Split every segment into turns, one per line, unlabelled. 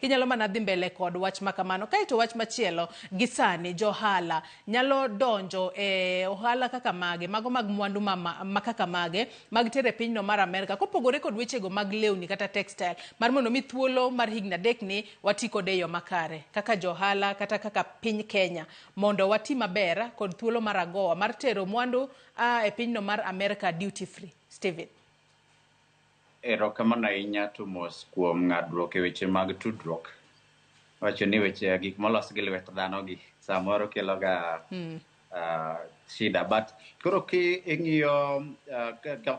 Kinyalo mana dhi mbele kod wach makamano. Kaito wach machielo, gisani johala nyalo donjo e ohala kaka mage, mago mag mwandu makaka mage, mag tere pinyno mar Amerika, kopogore kod wechego mag lewni kata textile, mar mondo mi thuolo mar higni adek ni wati kode yo makare, kaka johala kata kaka piny Kenya, mondo wati maber kod thuolo mar agowa, mar tero mwandu e pinyno mar Amerika duty free. Steven.
Erokamano ahinya to mos kuom ng'adruok e weche mag tudruok. Wacho ni weche gik molos gi lwet dhano gi samoro keloga shida, but koro ki ing'iyo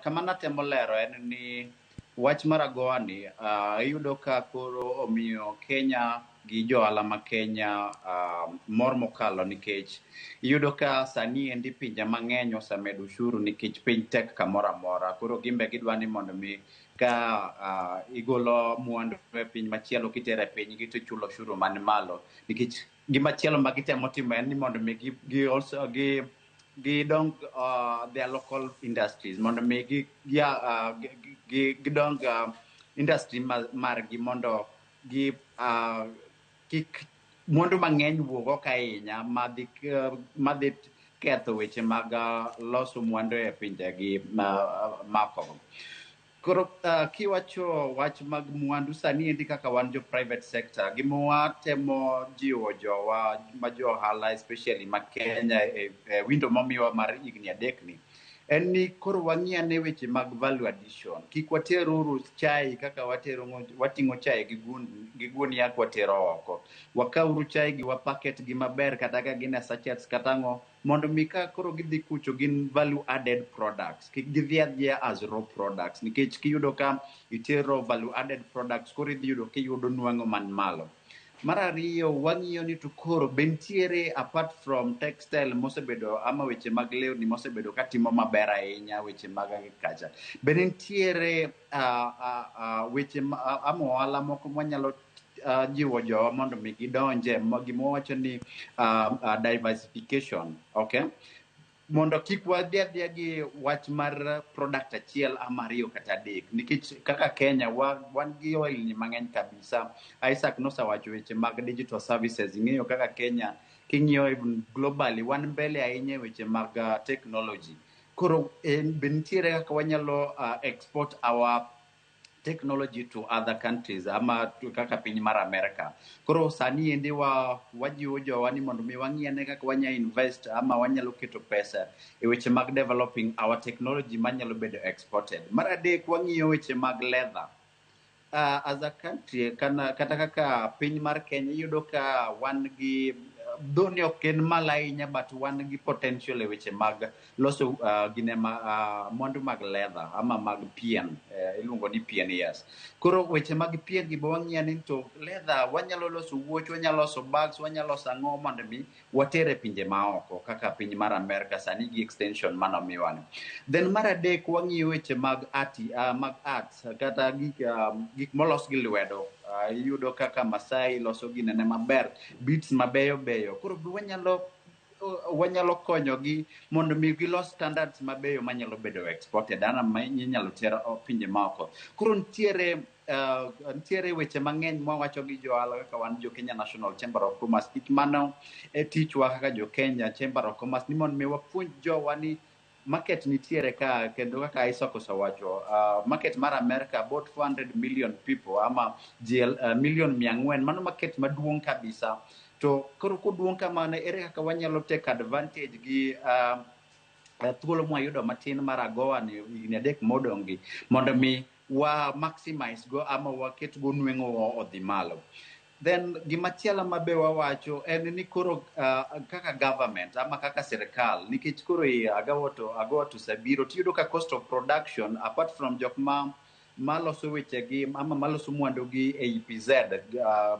kama natemo lero en ni wach mar agowa ni iyudo ka koro omiyo Kenya gi johala ma Kenya mor mokalo, nikech iyudo ka sani endi pinje mang'eny osemedo ushuru nikech piny tek kamoro amora. Koro gimbe gidwa ni mondo mi ka igolo mwandu e piny machielo kitero e piny gi to chulo ushuru man malo, nikech gimachielo ma gitemo timo en ni mondo mi gidong their local industries, mondo mi gidong industry margi mondo kik mwandu mang'eny wuog oko ahinya madhi ketho weche mag loso mwandu e pinjegi makogo. Koro kiwacho wach mag mwandu sani endi kaka wan jo private sector, gimowatemo jiwo jowa ma jo ohala especially ma Kenya window momiwa mar higni adek ni en ni koro wang'iane weche mag value addition. Kik wateruru chai kaka wating'o chai gi gunia kwatero oko. Wakauru chai gi wapaket gi maber kata ka gin sachets kata ang'o, mondo mi ka koro gidhi kucho gin value added products. Kik gidhi adhiya as raw products, nikech kiyudo ka itero value added products koro idhi yudo kiyudo nwang'o man malo. Mar ariyo, wang'iyo ni to koro bentiere apart from textile mosebedo ama weche mag lewni mosebedo katimo maber ahinya, weche mag agriculture, bende nitiere weche ama ohala moko mwanyalo jiwo jowa mondo mi gidonje, gimowacho ni diversification, okay? Mondo kik wadhi adhiya gi wach mar product achiel ama ariyo kata adek, nikech kaka Kenya wan gi ohelni mang'eny kabisa. Isaac nosewacho weche mag digital services. Ing'eyo kaka Kenya king'iyo globally wan mbele ahinya weche mag technology. Koro be nitiere kaka wanyalo export our technology to other countries ama kaka piny mar Amerika. Koro sani endi wajiwo jowa ni mondo mi wang'iane kaka wanya invest ama wanyalo keto pesa e weche mag developing our technology manyalo bedo exported. Mar adek, wang'iyo weche mag leather. As a country, kata kaka piny mar Kenya, iyudo ka wan gi dhoni ok en mal ahinya, but wan gi potential e weche mag loso mwandu mag leather ama mag pien, iluongo ni pien, yes. Koro weche mag pien gi wang'iyo ni to leather wanyalo loso wuoch, wanyalo loso bags, wanyalo loso ang'o mondo mi watere pinje maoko kaka piny mar Amerika sani gi extension manomiwa ni. Then mar adek, wang'iyo weche mag arts kata gik molos gi lwedo. Iyudo kaka Masai loso ginene maber, beats mabeyo beyo. Koro wanyalo konyogi mondo mi gilos standards mabeyo manyalo bedo exported ana inyalo ter pinje maoko. Koro nitiere weche mang'eny mwawacho gi johala kaka wan jo Kenya National Chamber of Commerce. Kik mano tichwa kaka jo Kenya Chamber of Commerce ni mondo mi wapuonj jowa ni market nitiere ka, kendo kaka Isaac osewacho, market mar America about 400 million people ama million 400, mano market maduong' kabisa. To koro koduong' kamano, ere kaka wanyalo take advantage gi thuolo mwayudo matin mar agowa ni higni adek modong' gi, mondo mi wa maximize go ama waket go nweng'o odhi malo. Then gimachielo mabe wawacho en ni koro kaka government ama kaka sirkal, nikech koro agowa to sabiro, tiyudo ka cost of production apart from jok maloso wechegi ama maloso mwandu gi EPZ,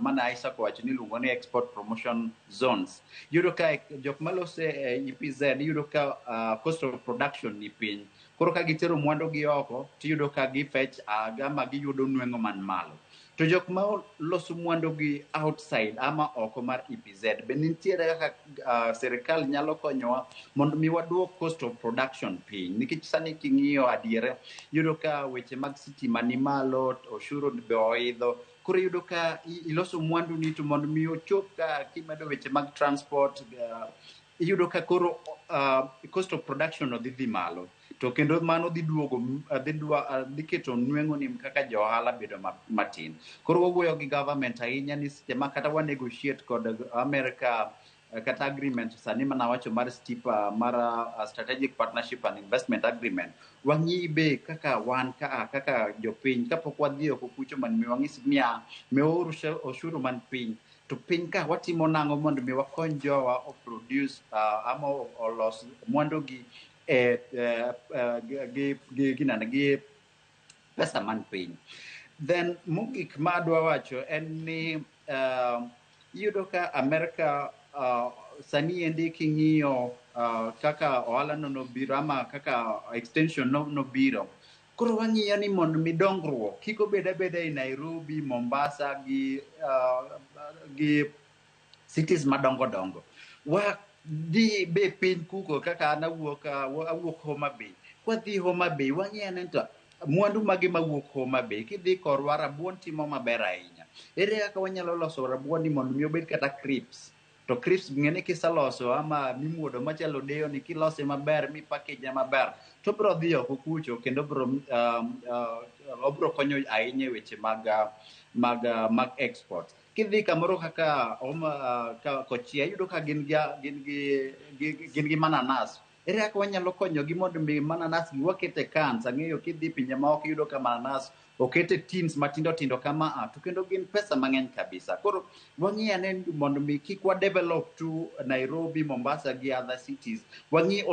mana Isaac wacho ni luongo ni export promotion zones. Yudo ka jok maloso EPZ yudo ka cost of production ni piny. Koro ka gitero mwandu gi oko, tiyudo ka gifetch ama giyudo nweng'o man malo. To jok ma loso mwandu gi outside ama oko mar EPZ, be nitiere kaka sirkal nyalo konyowa mondo mi waduok cost of production piny, nikech sani king'iyo adiere yudo ka weche mag sitima ni malo, oshuru be oidho. koro yudo ka iloso mwandu ni to mondo mi ochop ka kimedo weche mag transport iyudo ka koro cost of production dhi malo to kendo mano dhi duogo dhi keto nweng'o ni kaka jo ohala bedo matin. Koro wawuoyo gi government ahinya ni seche ma kata wa negotiate kod America kata agreement sani mana wacho mar STIPA mar Strategic Partnership and Investment Agreement, wang'i be kaka wan kaka jopiny kapok wadhi oko kucho man mi wang'is miya oshuru man piny to piny ka watimo nang'o mondo mi wakony jowa o produce ama olos mwandu gi gi pesa man piny. Then mogik ma adwa wacho en ni iyudo ka America sani endi king'iyo kaka ohala no nobiro ama kaka extension nobiro. Koro wang'iyo ni mondo mi dongruok kik obed abeda e Nairobi, Mombasa gi cities madongo dongo. Di be piny kuko kaka an awuok Homa Bay. Kwadhi Homa Bay wang'iyo ni to mwandu mage mawuok Homa Bay kidhi korwa rabuon timo maber ahinya. Ere kaka wanyalo loso rabuon ni mondo mi obed kata crisps. To crisps ng'eni kiseloso ama mimuodo machalo deyo ni kilose maber mi package maber to bro dhi oko kucho kendo obro konyo ahinya weche mag export. Kidhi kamoro kaka Kochia yudo ka gin gi mananas. Ere kaka wanyalo konyogi mondo mi mananas gi wakete cans. Ang'eyo kidhi pinje maoko yudo ka mananas okete tins matindo tindo kama to kendo gin pesa mang'eny kabisa. Koro wang'iyo ne mondo mi kik wa develop to Nairobi, Mombasa gi other cities. Wang'i